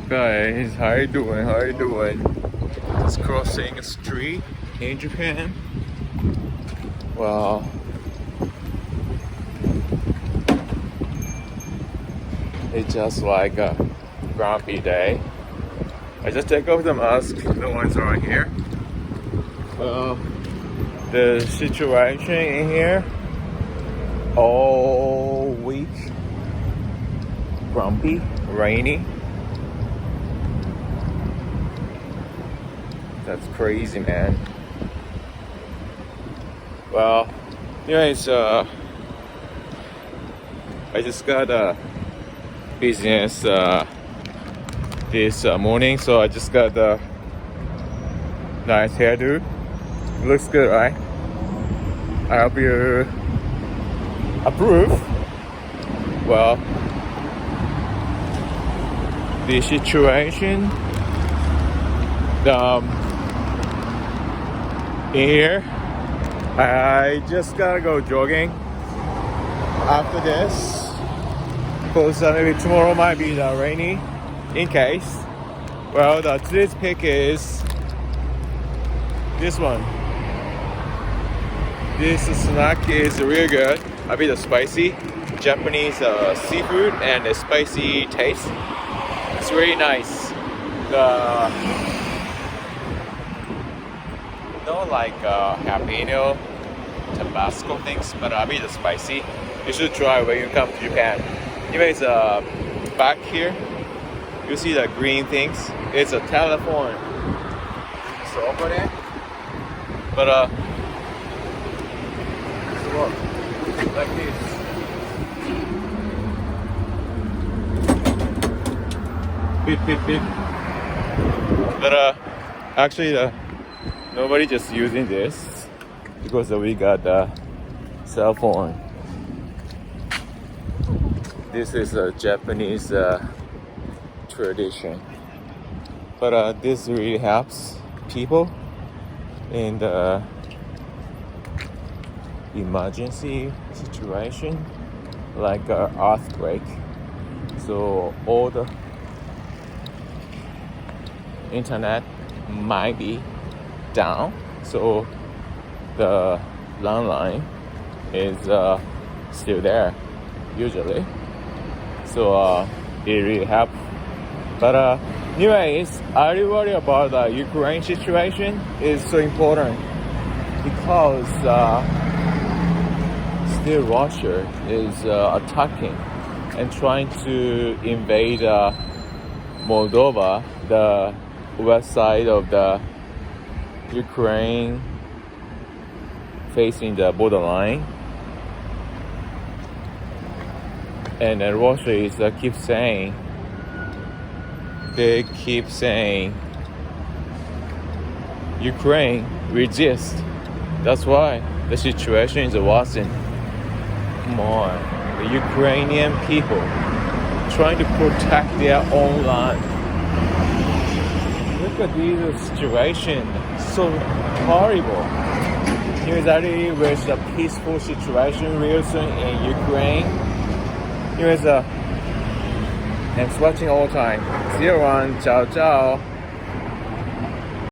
Guys, how you doing? How you doing? Just crossing a street in Japan. Well, it's just like a grumpy day. I just take off the mask. The ones right here. Well, the situation in here all week grumpy, rainy. That's crazy, man. Well, anyways, I just got a business this morning, so I just got a nice hairdo. Looks good, right? I hope you approve. Well, the situation here, I just gotta go jogging after this because maybe tomorrow might be rainy in case. Well, today's pick is this one. This snack is really good. A bit spicy Japanese seafood and a spicy taste. It's really nice. Not like jalapeno, Tabasco things, but a bit spicy. You should try when you come to Japan. Anyways, back here, you see the green things. It's a telephone. So open it. But look, like this. Beep beep beep. But actually nobody just using this because we got the cell phone. This is a Japanese tradition, but this really helps people in the emergency situation like an earthquake. So all the internet might be down, so the landline is still there usually, so it really helps. But anyways, I really worry about the Ukraine situation. Is so important because still Russia is attacking and trying to invade Moldova, the west side of the Ukraine, facing the borderline. And Russia is they keep saying Ukraine resist. That's why the situation is worsening. Come on, the Ukrainian people trying to protect their own land. Look at this situation, so horrible. Here's already with a peaceful situation real soon in Ukraine. Here's thanks for watching all the time. See you around. Ciao, ciao.